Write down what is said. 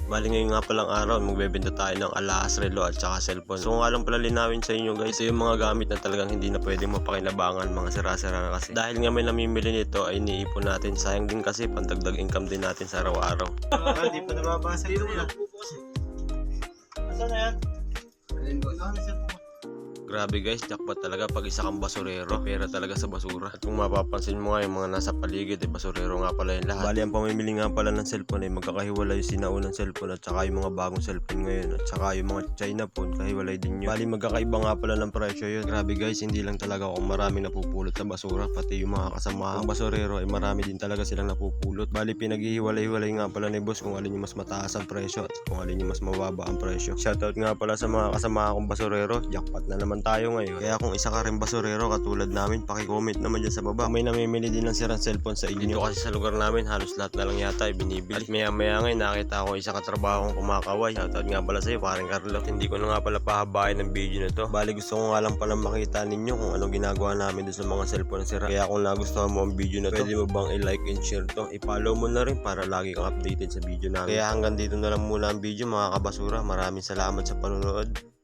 Bali ngayon nga palang araw, magbebenta tayo ng alahas, relo at saka cellphone. So nga lang pala linawin sa inyo guys, ito yung mga gamit na talagang hindi na pwedeng mapakinabangan, mga sira-sira na kasi. Dahil nga may namimili nito ay iniipon natin. Sayang din kasi pandagdag income din natin sa araw-araw. Hindi pa nababasa yun lang. Saan na yan? Grabe guys, jackpot talaga pag isa kang basurero. Pera talaga sa basura. At kung mapapansin mo nga yung mga nasa paligid, basurero nga pala yung lahat. Bali ang pamimili nga pala ng cellphone ay magkakahiwalay yung sinaunang cellphone at saka yung mga bagong cellphone ngayon. At saka yung mga China phone, kahiwalay din yun. Bali magkakaiba nga pala ng presyo yun. Grabe guys, hindi lang talaga kung maraming napupulot sa basura, pati yung mga kasama ang basurero ay marami din talaga silang napupulot. Bali pinaghihiwalay-hiwalay nga pala ni boss kung alin yung mas mataas ang presyo at kung alin yung mas mababa ang presyo. Shoutout nga pala sa mga kasama akong basurero, jackpot na naman tayo ngayon. Kaya kung isa ka rin basurero katulad namin, paki-comment naman dyan sa baba. May namimili din ng sirang cellphone sa inyo. Dito kasi sa lugar namin, halos lahat na lang yata ay binibili. At maya ngayon, nakita ko isa katrabaho kong kumakaway. Shoutout nga pala sa'yo, parang Carlo. Hindi ko na nga pala pahabain ng video na to. Bali gusto ko nga lang pala makita ninyo kung anong ginagawa namin dun sa mga cellphone na sira. Kaya kung nagustuhan mo ang video na to, pwede mo bang i-like and share to? I-follow mo na rin para lagi kang updated sa video namin. Kaya hanggang dito na lang muna ang video mga kabasura. Maraming salamat sa panonood.